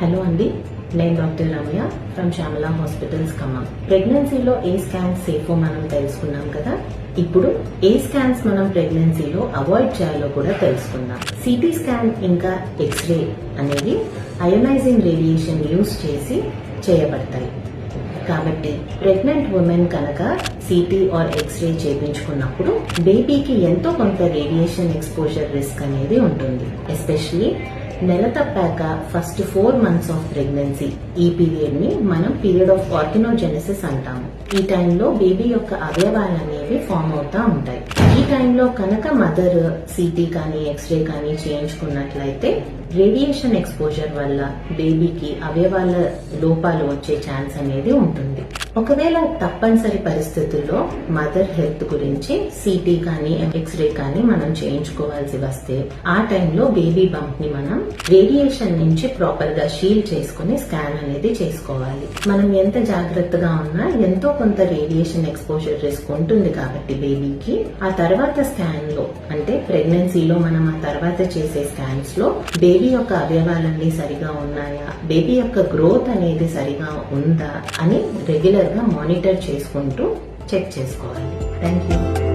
Hello అండి, నేను doctor Ramya from Shyamala hospitals Khammam. ప్రెగ్నెన్సీలో ఏ స్కాన్స్ సేఫో మనం తెలుసుకున్నాం కదా. ఇప్పుడు ఏ స్కాన్స్ మనం ప్రెగ్నెన్సీలో అవాయిడ్ చేయాలో కూడా తెలుసుకుందాం. సిటీ స్కాన్ ఇంకా ఎక్స్రే అనేది అయోనైజింగ్ రేడియేషన్ యూజ్ చేసి చేయబడతాయి. కాబట్టి ప్రెగ్నెంట్ ఉమెన్ కనుక సిటీ ఆర్ ఎక్స్రే చేయించుకున్నప్పుడు బేబీకి ఎంతో కొంత రేడియేషన్ ఎక్స్పోజర్ రిస్క్ అనేది ఉంటుంది. ఎస్పెషలీ నెల తప్పాక ఫస్ట్ 4 months ఆఫ్ ప్రెగ్నెన్సీ, ఈ పీరియడ్ ని మనం పీరియడ్ ఆఫ్ ఆర్గనోజెనసిస్ అంటాము. ఈ టైంలో బేబీ యొక్క అవయవాలు అనేవి ఫామ్ అవుతా ఉంటాయి. ఈ టైంలో కనుక మదర్ సిటీ కానీ ఎక్స్రే కానీ చేయించుకున్నట్లయితే రేడియేషన్ ఎక్స్పోజర్ వల్ల బేబీకి అవయవాల లోపాలు వచ్చే ఛాన్స్ అనేది ఉంటుంది. ఒకవేళ తప్పనిసరి పరిస్థితుల్లో మదర్ హెల్త్ గురించి సిటీ కానీ ఎక్స్రే కానీ మనం చేయించుకోవాల్సి వస్తే ఆ టైంలో బేబీ బంప్ ని మనం రేడియేషన్ నుంచి ప్రాపర్ గా షీల్డ్ చేసుకుని స్కాన్ అనేది చేసుకోవాలి. మనం ఎంత జాగ్రత్తగా ఉన్నా ఎంతో కొంత రేడియేషన్ ఎక్స్పోజర్ రిస్క్ ఉంటుంది కాబట్టి బేబీకి ఆ తర్వాత స్కాన్ లో, అంటే ప్రెగ్నెన్సీలో మనం ఆ తర్వాత చేసే స్కాన్స్ లో బేబీ యొక్క అవయవాలన్నీ సరిగా ఉన్నాయా, బేబీ యొక్క గ్రోత్ అనేది సరిగా ఉందా అని రెగ్యులర్ గా మానిటర్ చేసుకుంటూ చెక్ చేసుకోవాలి. Thank you.